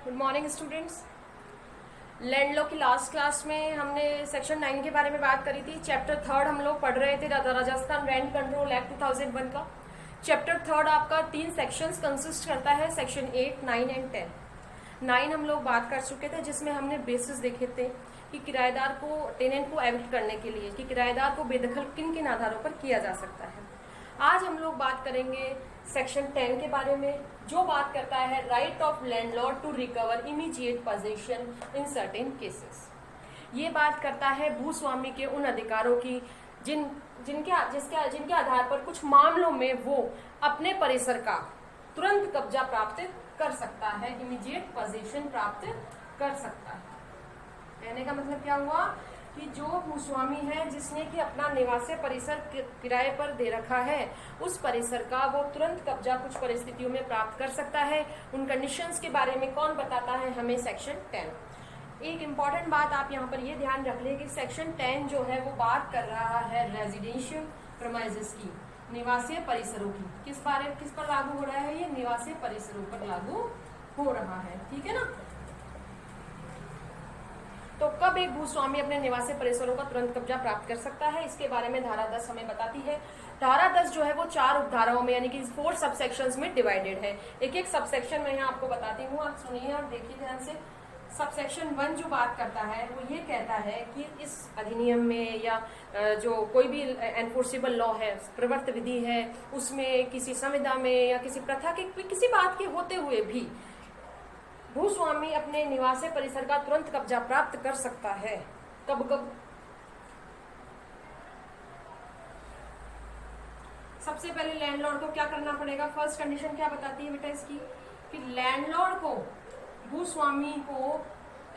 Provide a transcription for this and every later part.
Good morning students. Land law की last class में हमने सेक्शन 9 के बारे में बात करी थी। चैप्टर 3 हम लोग पढ़ रहे थे राजस्थान रेंट कंट्रोल एक्ट 2001 का। चैप्टर 3 आपका 3 सेक्शंस कंसिस्ट करता है, सेक्शन 8, 9 एंड 10। 9 हम लोग बात कर चुके थे जिसमें हमने बेसिस देखे थे कि किराएदार को टेनेंट को एविक्ट करने के लिए कि किराएदार को बेदखल किन किन आधारों पर किया जा सकता है। आज हम लोग बात करेंगे सेक्शन 10 के बारे में, जो बात करता है right off landlord to recover immediate position in certain cases. ये बात करता है भूस्वामी के उन अधिकारों की जिनके आधार पर कुछ मामलों में वो अपने परिसर का तुरंत कब्जा प्राप्त कर सकता है, इमीडिएट पोजीशन प्राप्त कर सकता है। कहने का मतलब क्या हुआ कि जो भूस्वामी है जिसने कि अपना निवासी परिसर किराए पर दे रखा है, उस परिसर का वो तुरंत कब्जा कुछ परिस्थितियों में प्राप्त कर सकता है। उन कंडीशंस के बारे में कौन बताता है हमें? सेक्शन 10। एक इम्पॉर्टेंट बात आप यहाँ पर ये ध्यान रख ले कि सेक्शन 10 जो है वो बात कर रहा है रेजिडेंशियल प्रीमाइसेस की, निवासीय परिसरों की। किस पर लागू हो रहा है? ये निवासीय परिसरों पर लागू हो रहा है। ठीक है ना। तो कब एक भूस्वामी अपने निवासी परिसरों का तुरंत कब्जा प्राप्त कर सकता है, इसके बारे में धारा 10 हमें बताती है। धारा 10 जो है वो 4 उपधाराओं में यानी कि 4 सबसेक्शंस में डिवाइडेड है। एक एक सबसेक्शन मैं यहाँ आपको बताती हूँ, आप सुनिए और देखिए ध्यान से। सबसेक्शन 1 जो बात करता है वो ये कहता है कि इस अधिनियम में या जो कोई भी एनफोर्सेबल लॉ है, प्रवर्त विधि है, उसमें किसी संविदा में या किसी प्रथा के किसी बात के होते हुए भी भूस्वामी अपने निवासी परिसर का तुरंत कब्जा प्राप्त कर सकता है। कब कब? सबसे पहले लैंडलॉर्ड को क्या करना पड़ेगा? फर्स्ट कंडीशन क्या बताती है बेटा इसकी कि लैंडलॉर्ड को, भूस्वामी को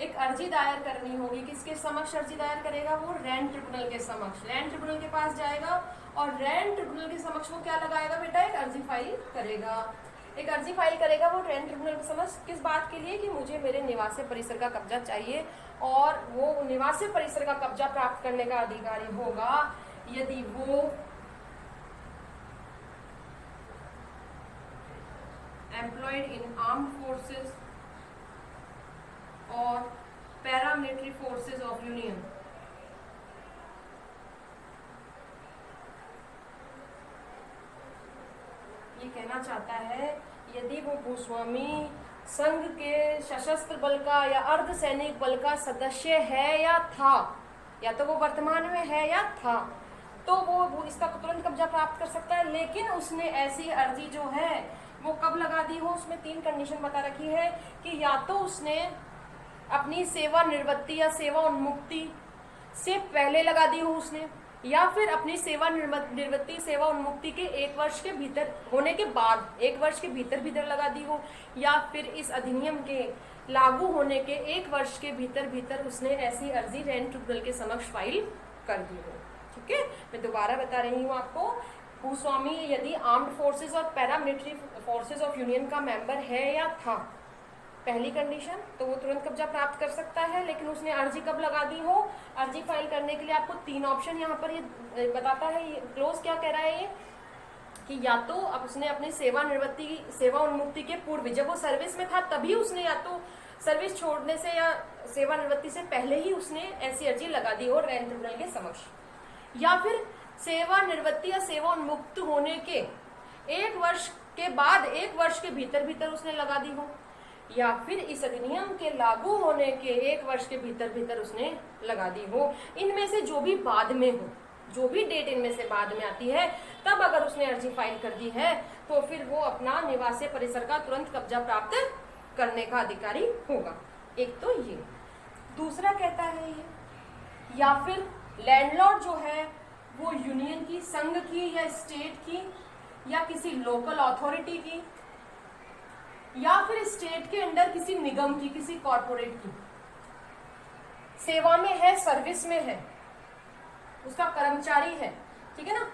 एक अर्जी दायर करनी होगी। किसके समक्ष अर्जी दायर करेगा? वो रेंट ट्रिब्यूनल के समक्ष। रेंट ट्रिब्यूनल के पास जाएगा और रेंट ट्रिब्यूनल के समक्ष वो क्या लगाएगा बेटा? एक अर्जी फाइल करेगा। एक अर्जी फाइल करेगा वो रेंट ट्रिब्यूनल के समक्ष। किस बात के लिए? कि मुझे मेरे निवासी परिसर का कब्जा चाहिए, और वो निवासी परिसर का कब्जा प्राप्त करने का अधिकारी होगा यदि वो एम्प्लॉयड इन आर्म्ड फोर्सेस और पैरामिलिट्री फोर्सेस ऑफ यूनियन। ये कहना चाहता है यदि वो भूस्वामी संघ के सशस्त्र बल का या अर्ध सैनिक बल का सदस्य है या था, या तो वो वर्तमान में है या था, तो वो इसका तुरंत कब्जा प्राप्त कर सकता है। लेकिन उसने ऐसी अर्जी जो है वो कब लगा दी हो? उसमें 3 कंडीशन बता रखी है कि या तो उसने अपनी सेवा निवृत्ति या सेवा उन्मुक्ति से पहले लगा दी हो उसने, या फिर अपनी सेवा निवृत्ति सेवा उन्मुक्ति के 1 वर्ष के भीतर होने के बाद 1 वर्ष के भीतर लगा दी हो, या फिर इस अधिनियम के लागू होने के 1 वर्ष के भीतर उसने ऐसी अर्जी रेंट ट्रिब्यूनल के समक्ष फाइल कर दी हो। ठीक है, मैं दोबारा बता रही हूँ आपको। भूस्वामी यदि आर्म्ड फोर्सेस और पैरामिलिट्री फोर्सेस ऑफ यूनियन का मेंबर है या था, पहली कंडीशन, तो वो तुरंत कब्जा प्राप्त कर सकता है। लेकिन उसने अर्जी कब लगा दी हो? अर्जी फाइल करने के लिए आपको 3 ऑप्शन यहाँ पर ये बताता है। ये क्लोज क्या कह रहा है? ये कि या तो अब उसने अपनी सेवा निवृत्ति सेवा उन्मुक्ति के पूर्व, जब वो सर्विस में था तभी उसने, या तो सर्विस छोड़ने से या सेवा निवृत्ति से पहले ही उसने ऐसी अर्जी लगा दी हो रेंट ट्रिब्यूनल के समक्ष, या फिर सेवा निवृत्ति या सेवा उन्मुक्त होने के 1 वर्ष के बाद 1 वर्ष के भीतर उसने लगा दी हो, या फिर इस अधिनियम के लागू होने के 1 वर्ष के भीतर उसने लगा दी हो। इनमें से जो भी बाद में हो, जो भी डेट इनमें से बाद में आती है, तब अगर उसने अर्जी फाइल कर दी है तो फिर वो अपना निवासी परिसर का तुरंत कब्जा प्राप्त करने का अधिकारी होगा। एक तो ये। दूसरा कहता है ये, या फिर लैंडलॉर्ड जो है वो यूनियन की, संघ की या स्टेट की या किसी लोकल अथॉरिटी की या फिर स्टेट के अंडर किसी निगम की, किसी कॉर्पोरेट की सेवा में है, सर्विस में है, उसका कर्मचारी है। ठीक है ना।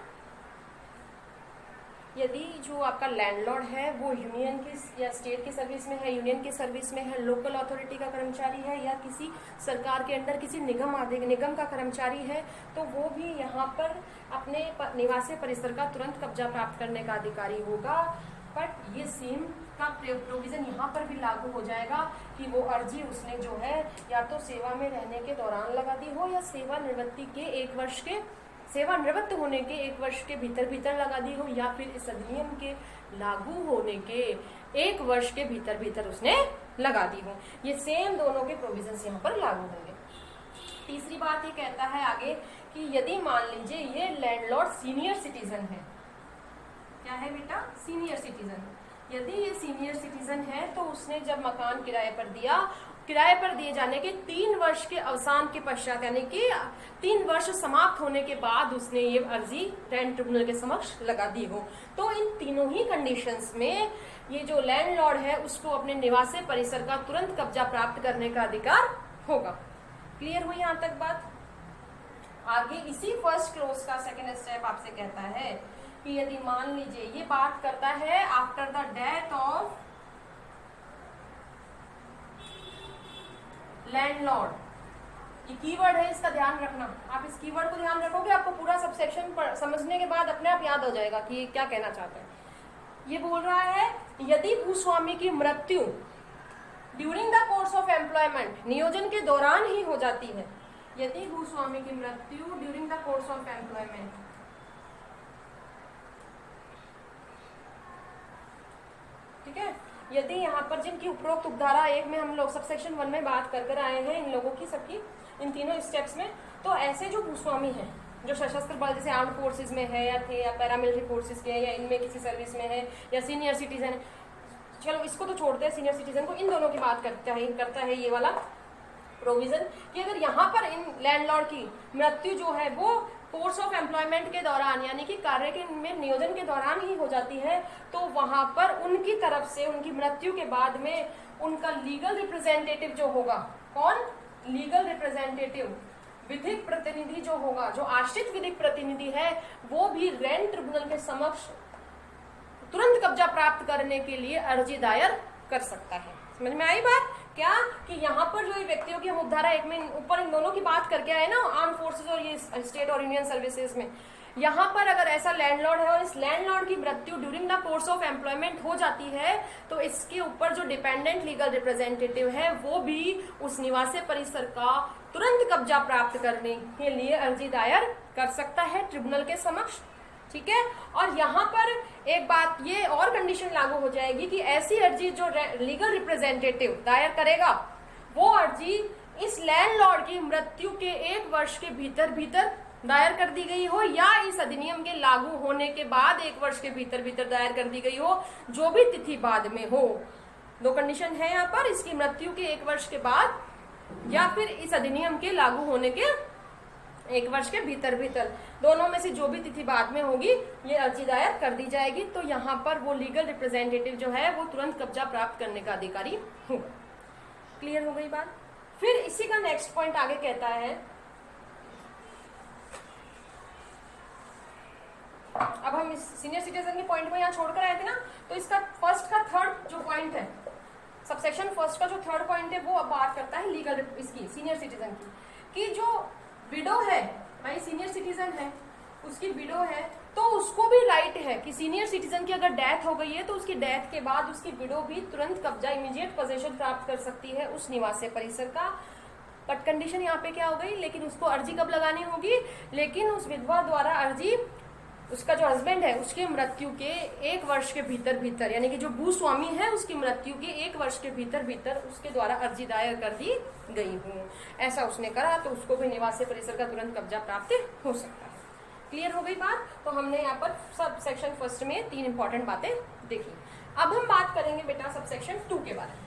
यदि जो आपका लैंडलॉर्ड है वो यूनियन की या स्टेट की सर्विस में है, यूनियन की सर्विस में है, लोकल अथॉरिटी का कर्मचारी है, या किसी सरकार के अंदर किसी निगम का कर्मचारी है, तो वो भी यहाँ पर अपने निवासी परिसर का तुरंत कब्जा प्राप्त करने का अधिकारी होगा। बट ये सेम का प्रोविजन यहाँ पर भी लागू हो जाएगा कि वो अर्जी उसने जो है या तो सेवा में रहने के दौरान लगा दी हो या सेवानिवृत्ति के 1 वर्ष के सेवानिवृत्त होने के 1 वर्ष के भीतर लगा दी हो या फिर इस अधिनियम के लागू होने के 1 वर्ष के भीतर उसने लगा दी हो। ये सेम दोनों के प्रोविजंस यहाँ पर लागू होंगे। तीसरी बात ये कहता है आगे कि यदि मान लीजिए ये लैंडलॉर्ड सीनियर सिटीजन है, क्या है बेटा, सीनियर सिटीजन। यदि ये सीनियर सिटीजन है तो उसने जब मकान किराए पर दिया, किराए पर दिए जाने के 3 वर्ष के अवसान के पश्चात यानी कि 3 वर्ष समाप्त होने के बाद उसने ये अर्जी रेंट ट्रिब्यूनल के समक्ष लगा दी हो, तो इन तीनों ही कंडीशंस में ये जो लैंडलॉर्ड है उसको अपने निवासी परिसर का तुरंत कब्जा प्राप्त करने का अधिकार होगा। क्लियर हुई यहाँ तक बात? आगे इसी फर्स्ट क्लोज का सेकेंड स्टेप आपसे कहता है कि यदि मान लीजिए ये बात करता है after the death of landlord, ये कीवर्ड है, इसका ध्यान रखना। आप इस कीवर्ड को ध्यान रखोगे, आपको पूरा सबसेक्शन समझने के बाद अपने आप याद हो जाएगा कि क्या कहना चाहते हैं। ये बोल रहा है यदि भूस्वामी की मृत्यु during the course of employment, नियोजन के दौरान ही हो जाती है, यदि भूस्वामी की मृत्यु during the course of employment, ठीक है, यदि यहाँ पर जिनकी उपरोक्त उपधारा 1 में हम लोग सबसेक्शन 1 में बात कर आए हैं इन लोगों की सबकी, इन तीनों स्टेप्स में, तो ऐसे जो भूस्वामी हैं जो सशस्त्र बल जैसे आर्म्ड फोर्सेज में है या थे या पैरामिलिट्री फोर्सेज के या इनमें किसी सर्विस में है या सीनियर सिटीजन है, चलो इसको तो छोड़ते हैं, सीनियर सिटीजन को, इन दोनों की बात करता है ये वाला प्रोविजन कि अगर यहाँ पर इन लैंडलॉर्ड की मृत्यु जो है वो कोर्स ऑफ एम्प्लॉयमेंट के दौरान यानी कि कार्य के में नियोजन के दौरान ही हो जाती है, तो वहां पर उनकी तरफ से उनकी मृत्यु के बाद में उनका लीगल रिप्रेजेंटेटिव जो होगा, कौन, लीगल रिप्रेजेंटेटिव, विधिक प्रतिनिधि जो होगा, जो आश्रित विधिक प्रतिनिधि है, वो भी रेंट ट्रिब्यूनल के समक्ष तुरंत कब्जा प्राप्त करने के लिए अर्जी दायर कर सकता है। समझ में आई बात? क्या कि यहाँ पर जो व्यक्तियों की हम उपधारा 1 में ऊपर इन दोनों की बात करके आए ना, आर्म फोर्सेज और ये स्टेट और यूनियन सर्विसेज में, यहाँ पर अगर ऐसा लैंडलॉर्ड है और इस लैंडलॉर्ड की मृत्यु during the course of employment हो जाती है, तो इसके ऊपर जो डिपेंडेंट लीगल रिप्रेजेंटेटिव है वो भी उस निवासी परिसर का तुरंत कब्जा प्राप्त करने के लिए अर्जी दायर कर सकता है ट्रिब्यूनल के समक्ष, ठीक है। और यहाँ पर एक बात ये और कंडीशन लागू हो जाएगी कि ऐसी अर्जी जो लीगल रिप्रेजेंटेटिव दायर करेगा वो अर्जी इस लैंडलॉर्ड की मृत्यु के 1 वर्ष के भीतर दायर कर दी गई हो या इस अधिनियम के लागू होने के बाद 1 वर्ष के भीतर दायर कर दी गई हो, जो भी तिथि बाद में हो। 2 कंडीशन है यहाँ पर, इसकी मृत्यु के 1 वर्ष के बाद या फिर इस अधिनियम के लागू होने के 1 वर्ष के भीतर दोनों में से जो भी तिथि बाद में होगी ये अर्जी दायर कर दी जाएगी। तो यहाँ पर वो लीगल रिप्रेजेंटेटिव जो है वो तुरंत कब्जा प्राप्त करने का अधिकारी होगा। क्लियर हो गई बात? फिर इसी का नेक्स्ट पॉइंट आगे कहता है, अब हम इस सीनियर सिटीजन के पॉइंट को यहाँ छोड़कर आए थे ना, तो इसका फर्स्ट का थर्ड जो पॉइंट है, सबसेक्शन फर्स्ट का जो थर्ड पॉइंट है वो अब बात करता है लीगल इसकी सीनियर सिटीजन की, कि जो विडो है, भाई सीनियर सिटीजन है, उसकी विडो है, तो उसको भी राइट है कि सीनियर सिटीजन की अगर डेथ हो गई है तो उसकी डेथ के बाद उसकी विडो भी तुरंत कब्जा, इमीडिएट पोजेशन प्राप्त कर सकती है उस निवासी परिसर का। बट कंडीशन यहाँ पे क्या हो गई, लेकिन उसको अर्जी कब लगानी होगी, लेकिन उस विधवा द्वारा अर्जी, उसका जो हस्बैंड है उसकी मृत्यु के 1 वर्ष के भीतर यानी कि जो भूस्वामी है उसकी मृत्यु के 1 वर्ष के भीतर उसके द्वारा अर्जी दायर कर दी गई हो, ऐसा उसने करा तो उसको भी निवासी परिसर का तुरंत कब्जा प्राप्त हो सकता है। क्लियर हो गई बात? तो हमने यहाँ पर सब सेक्शन फर्स्ट में 3 इंपॉर्टेंट बातें देखी। अब हम बात करेंगे बेटा सब सेक्शन 2 के बारे में।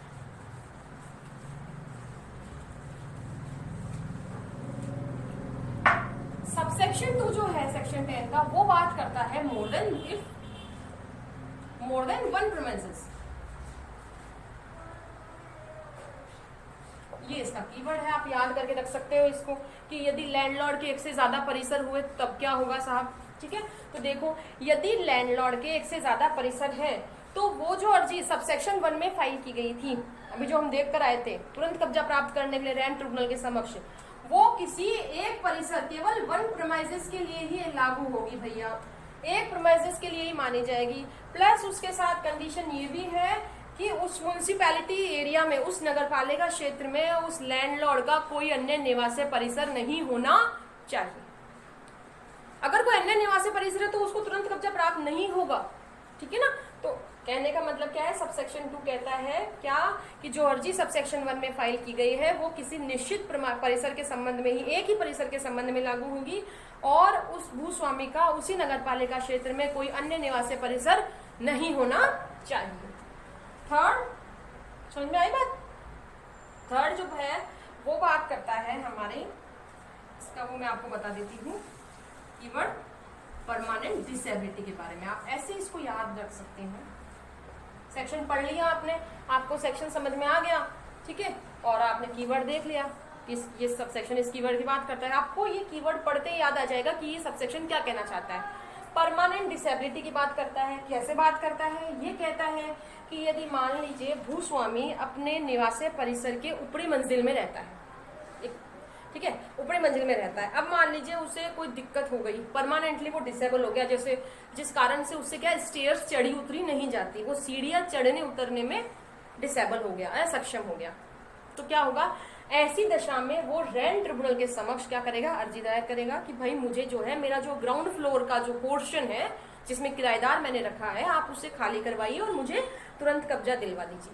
सबसेक्शन 2 जो है सेक्शन 10 का, वो बात करता है मोर देन 1 प्रीमाइसेस। ये इसका कीवर्ड है, आप याद करके रख सकते हो इसको कि यदि लैंडलॉर्ड के 1 से ज्यादा परिसर हुए तब क्या होगा साहब, ठीक है। तो देखो यदि लैंडलॉर्ड के 1 से ज्यादा परिसर है तो वो जो अर्जी सबसेक्शन 1 में फाइल की गई थी, अभी जो हम देख कर आए थे, तुरंत कब्जा प्राप्त करने के लिए रेंट ट्रिब्यूनल के समक्ष, वो किसी एक परिसर, केवल 1 प्रीमाइसेस के लिए ही लागू होगी भैया, 1 प्रीमाइसेस के लिए ही मानी जाएगी। प्लस उसके साथ कंडीशन ये भी है कि उस म्यूनिसिपैलिटी एरिया में, उस नगर पालिका क्षेत्र में उस लैंडलॉर्ड का कोई अन्य निवासी परिसर नहीं होना चाहिए। अगर कोई अन्य निवासी परिसर है तो उसको तुरंत कब्जा प्राप्त नहीं होगा, ठीक है ना। तो कहने का मतलब क्या है, सबसेक्शन 2 कहता है क्या कि जो अर्जी सबसेक्शन 1 में फाइल की गई है वो किसी निश्चित परिसर के संबंध में ही, एक ही परिसर के संबंध में लागू होगी और उस भूस्वामी का उसी नगर पालिका क्षेत्र में कोई अन्य निवासी परिसर नहीं होना चाहिए। थर्ड, समझ में आई बात। थर्ड जो है वो बात करता है हमारे, इसका वो मैं आपको बता देती हूँ, कीवर्ड परमानेंट डिसेबिलिटी के बारे में। आप ऐसे इसको याद रख सकते हैं। सेक्शन पढ़ लिया आपने, आपको सेक्शन समझ में आ गया, ठीक है, और आपने कीवर्ड देख लिया कि ये सब सेक्शन इस कीवर्ड की बात करता है। आपको ये कीवर्ड पढ़ते ही याद आ जाएगा कि ये सब सेक्शन क्या कहना चाहता है। परमानेंट डिसेबिलिटी की बात करता है। कैसे बात करता है, ये कहता है कि यदि मान लीजिए भूस्वामी अपने निवास परिसर के ऊपरी मंजिल में रहता है, ठीक है, ऊपरी मंजिल में रहता है। अब मान लीजिए उसे कोई दिक्कत हो गई, परमानेंटली वो डिसेबल हो गया, जैसे जिस कारण से उससे क्या स्टेयर्स चढ़ी उतरी नहीं जाती, वो सीढ़ियां चढ़ने उतरने में डिसेबल हो गया, असक्षम हो गया, तो क्या होगा, ऐसी दशा में वो रेंट ट्रिब्यूनल के समक्ष क्या करेगा, अर्जी दायर करेगा कि भाई मुझे जो है मेरा जो ग्राउंड फ्लोर का जो पोर्शन है जिसमें किराएदार मैंने रखा है आप उसे खाली करवाइए और मुझे तुरंत कब्जा दिलवा दीजिए,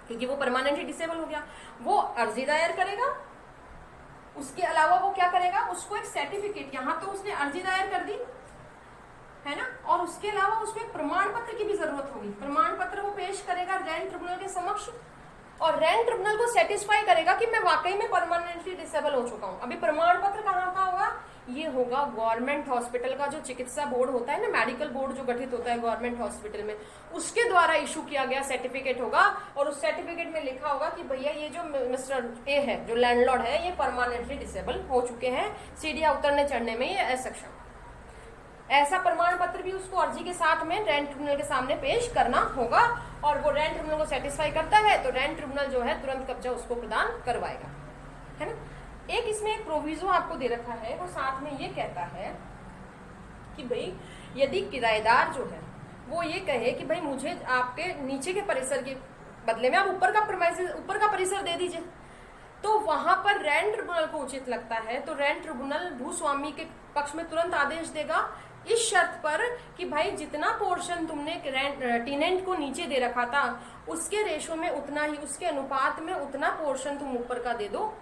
क्योंकि वो परमानेंटली डिसेबल हो गया। वो अर्जी दायर करेगा, उसके अलावा वो क्या करेगा, उसको एक सर्टिफिकेट, यहाँ तो उसने अर्जी दायर कर दी है ना, और उसके अलावा उसको एक प्रमाण पत्र की भी जरूरत होगी। प्रमाण पत्र वो पेश करेगा रेंट ट्रिब्यूनल के समक्ष और रेंट ट्रिब्यूनल को सेटिस्फाई करेगा कि मैं वाकई में परमानेंटली डिसेबल हो चुका हूँ। अभी प्रमाण पत्र कहाँ का होगा, ये होगा गवर्नमेंट हॉस्पिटल का जो चिकित्सा बोर्ड होता है ना, मेडिकल बोर्ड जो गठित होता है गवर्नमेंट हॉस्पिटल में, उसके द्वारा इशू किया गया सर्टिफिकेट होगा और उस सर्टिफिकेट में लिखा होगा कि भैया ये जो मिस्टर ए है, जो लैंडलॉर्ड है, ये परमानेंटली डिसेबल हो चुके हैं, सीढ़ियां उतरने चढ़ने में ये असक्षम। ऐसा प्रमाण पत्र भी उसको अर्जी के साथ में रेंट ट्रिब्यूनल के सामने पेश करना होगा और वो रेंट ट्रिब्यूनल को सेटिस्फाई करता है तो रेंट ट्रिब्यूनल जो है तुरंत कब्जा उसको प्रदान करवाएगा, है ना। एक इसमें एक प्रोविजो आपको दे रखा है, वो साथ में ये कहता है कि भाई यदि किराएदार जो है वो ये कहे कि भाई मुझे आपके नीचे के परिसर के बदले में आप ऊपर का परिसर दे दीजिए, तो वहां पर रेंट ट्रिब्यूनल को उचित लगता है तो रेंट ट्रिब्यूनल भूस्वामी के पक्ष में तुरंत आदेश देगा, इस शर्त पर कि भाई जितना पोर्शन तुमने टेनेंट को नीचे दे रखा था उसके रेशो में उतना ही, उसके अनुपात में उतना पोर्शन तुम ऊपर का दे दो,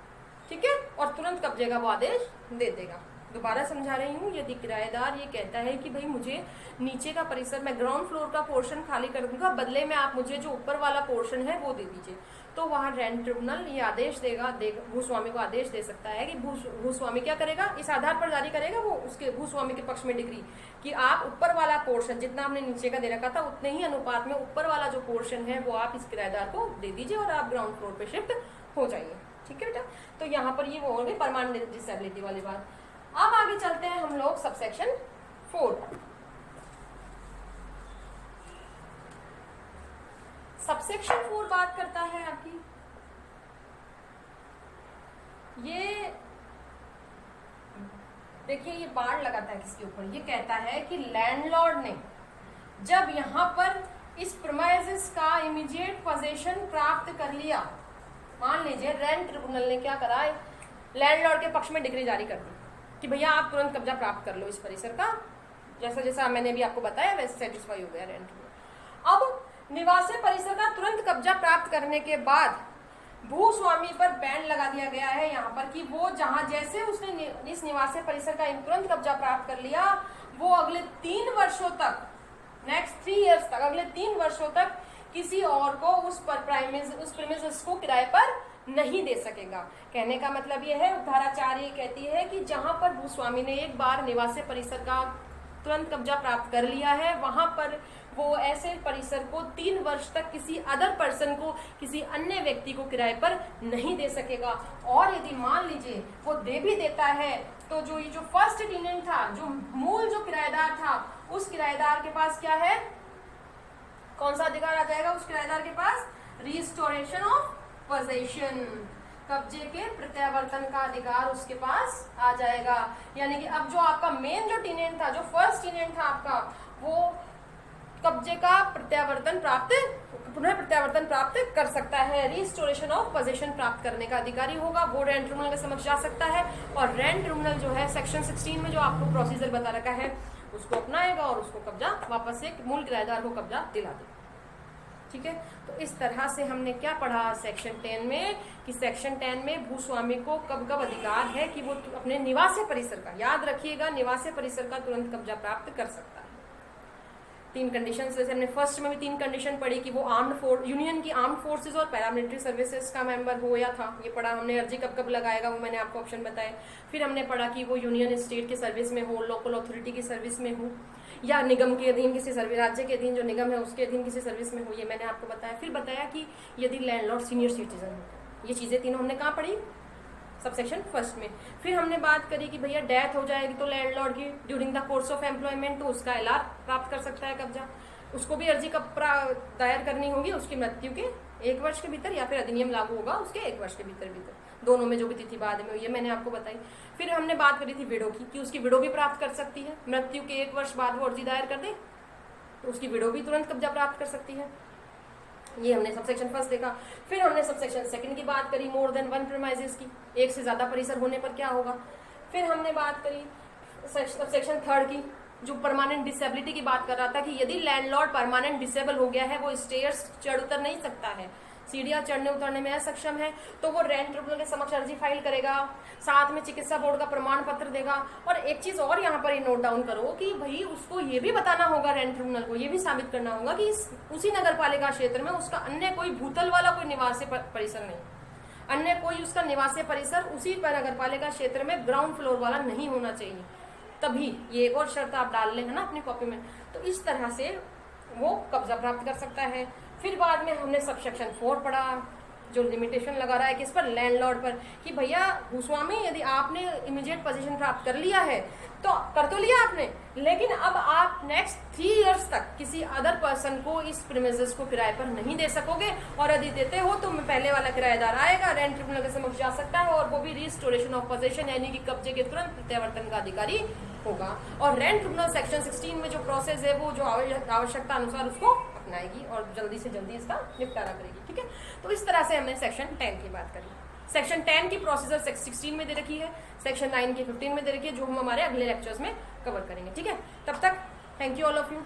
ठीक है, और तुरंत कब्जे का वो आदेश दे देगा। दोबारा समझा रही हूँ, यदि किराएदार ये कहता है कि भाई मुझे नीचे का परिसर, मैं ग्राउंड फ्लोर का पोर्शन खाली कर दूंगा, बदले में आप मुझे जो ऊपर वाला पोर्शन है वो दे दीजिए, तो वहां रेंट ट्रिब्यूनल ये आदेश देगा, भूस्वामी को आदेश दे सकता है कि भूस्वामी क्या करेगा, इस आधार पर जारी करेगा वो उसके भूस्वामी के पक्ष में डिग्री कि आप ऊपर वाला पोर्शन जितना आपने नीचे का दे रखा था उतने ही अनुपात में ऊपर वाला जो पोर्शन है वो आप इस किराएदार को दे दीजिए और आप ग्राउंड फ्लोर पे शिफ्ट हो जाइए, ठीक है बेटा। तो यहाँ पर ये वो हो गई परमानेंट डिसेबिलिटी वाली बात। अब आगे चलते हैं हम लोग सबसेक्शन 4। सबसेक्शन 4 बात करता है आपकी, ये देखिए ये बाढ़ लगाता है किसके ऊपर, ये कहता है कि लैंडलॉर्ड ने जब यहां पर इस प्रीमाइसेस का इमीडिएट पोजीशन प्राप्त कर लिया, मान लीजिए रेंट ट्रिब्यूनल ने क्या करा, लैंडलॉर्ड के पक्ष में डिग्री जारी कर दी कि भैया आप तुरंत कब्जा प्राप्त कर लो इस परिसर का, जैसा जैसा मैंने भी आपको बताया वैसे सेटिस्फाई हो गया रेंट ट्रिब्यूनल। अब निवासी परिसर का तुरंत कब्जा प्राप्त करने के बाद भूस्वामी पर बैन लगा दिया गया है यहाँ पर कि वो जहां जैसे उसने इस निवासी परिसर का तुरंत कब्जा प्राप्त कर लिया, वो अगले 3 वर्षों तक, नेक्स्ट 3 इयर्स तक, अगले 3 वर्षों तक किसी और को उस प्रीमिसेस को किराए पर नहीं दे सकेगा। कहने का मतलब ये है, धारा 4 ये कहती है कि जहां पर भूस्वामी ने एक बार निवासी परिसर का तुरंत कब्जा प्राप्त कर लिया है, वहां पर वो ऐसे परिसर को 3 वर्ष तक किसी अदर पर्सन को, किसी अन्य व्यक्ति को किराए पर नहीं दे सकेगा। और यदि मान लीजिए वो दे भी देता है तो जो ये जो फर्स्ट टेनेंट था, जो मूल जो किराएदार था, उस किराएदार के पास क्या है, कौन सा अधिकार आ जाएगा उस किराएदार के पास, रिस्टोरेशन ऑफ पोजेशन, कब्जे के प्रत्यावर्तन का अधिकार उसके पास आ जाएगा। यानी कि अब जो आपका मेन जो टेनेंट था, जो फर्स्ट टेनेंट था आपका, वो कब्जे का प्रत्यावर्तन प्राप्त पुनः प्रत्यावर्तन प्राप्त कर सकता है। रिस्टोरेशन ऑफ पोजेशन प्राप्त करने का अधिकारी होगा, वो रेंट ट्रिब्यूनल के समक्ष जा सकता है और रेंट ट्रिब्यूनल जो है सेक्शन 16 में जो आपको प्रोसीजर बता रखा है उसको अपनाएगा और उसको कब्जा वापस से मूल किराएदार को कब्जा दिला देगा। ठीक है, तो इस तरह से हमने क्या पढ़ा सेक्शन 10 में कि सेक्शन 10 में भूस्वामी को कब कब अधिकार है कि वो अपने निवास परिसर का, याद रखिएगा, निवास परिसर का तुरंत कब्जा प्राप्त कर सकता है। 3 कंडीशन, जैसे हमने फर्स्ट में भी 3 कंडीशन पढ़ी कि वो यूनियन की आर्म्ड फोर्सेज और पैरामिलिट्री सर्विसेज का मेंबर हो या था, ये पढ़ा हमने। अर्जी कब कब लगाएगा वो मैंने आपको ऑप्शन बताए। फिर हमने पढ़ा कि वो यूनियन स्टेट की सर्विस में हो, लोकल अथॉरिटी की सर्विस में हो या निगम के अधीन किसी सर्विस, राज्य के अधीन जो निगम है उसके अधीन किसी सर्विस में हो, ये मैंने आपको बताया। फिर बताया कि यदि लैंडलॉर्ड सीनियर सिटीजन हो, ये चीजें तीनों हमने कहाँ पढ़ी, सबसेक्शन फर्स्ट में। फिर हमने बात करी कि भैया डेथ हो जाएगी तो लैंडलॉर्ड की during the course of employment तो उसका एलआर प्राप्त कर सकता है कब्जा, उसको भी अर्जी कब दायर करनी होगी, उसकी मृत्यु के 1 वर्ष के भीतर या फिर अधिनियम लागू होगा उसके 1 वर्ष के भीतर दोनों में जो भी तिथि बाद में, ये मैंने आपको बताई। फिर हमने बात करी थी विडो की कि उसकी विडो भी प्राप्त कर सकती है, मृत्यु के 1 वर्ष बाद वो अर्जी दायर कर दे तो उसकी विडो भी तुरंत कब्जा प्राप्त कर सकती है, ये हमने सबसेक्शन फर्स्ट देखा। फिर हमने सबसेक्शन सेकंड की बात करी, मोर देन 1 प्रीमाइसेस की, 1 से ज्यादा परिसर होने पर क्या होगा। फिर हमने बात करी सबसेक्शन थर्ड की, जो परमानेंट डिसेबिलिटी की बात कर रहा था कि यदि लैंडलॉर्ड परमानेंट डिसेबल हो गया है, वो स्टेयर्स चढ़ उतर नहीं सकता है, सीढ़ियां चढ़ने उतरने में असक्षम है, तो वो रेंट ट्रिब्यूनल के समक्ष अर्जी फाइल करेगा, साथ में चिकित्सा बोर्ड का प्रमाण पत्र देगा। और एक चीज और यहाँ पर ही नोट डाउन करो कि भाई उसको ये भी बताना होगा, रेंट ट्रिब्यूनल को ये भी साबित करना होगा कि उसी नगर पालिका क्षेत्र में उसका अन्य कोई भूतल वाला कोई निवासी परिसर नहीं, अन्य कोई उसका निवासी परिसर उसी नगर पालिका क्षेत्र में ग्राउंड फ्लोर वाला नहीं होना चाहिए, तभी ये एक और शर्त आप डाल लें है ना अपनी कॉपी में। तो इस तरह से वो कब्जा प्राप्त कर सकता है। फिर बाद में हमने सबसेक्शन 4 पढ़ा जो लिमिटेशन लगा रहा है किस पर, लैंडलॉर्ड पर, कि भैया भूस्वामी यदि आपने इमीडिएट पोजीशन प्राप्त कर लिया है तो कर तो लिया आपने, लेकिन अब आप नेक्स्ट 3 इयर्स तक किसी अदर पर्सन को इस प्रीमिसेस को किराए पर नहीं दे सकोगे, और यदि देते हो तो पहले वाला किराएदार आएगा, रेंट ट्रिब्यूनल के समक्ष जा सकता है और वो भी रिस्टोरेशन ऑफ पोजीशन यानी कि कब्जे के तुरंत प्रत्यावर्तन का अधिकारी होगा। और रेंट ट्रिब्यूनल सेक्शन 16 में जो प्रोसेस है वो जो आवश्यकता अनुसार उसको अपनाएगी और जल्दी से जल्दी इसका निपटारा करेगी। ठीक है, तो इस तरह से हमने सेक्शन 10 की बात करी। सेक्शन 10 की प्रोसीजर 16 में दे रखी है, सेक्शन 9 की 15 में दे रखी है, जो हम हमारे अगले लेक्चर्स में कवर करेंगे। ठीक है, तब तक thank you all of you.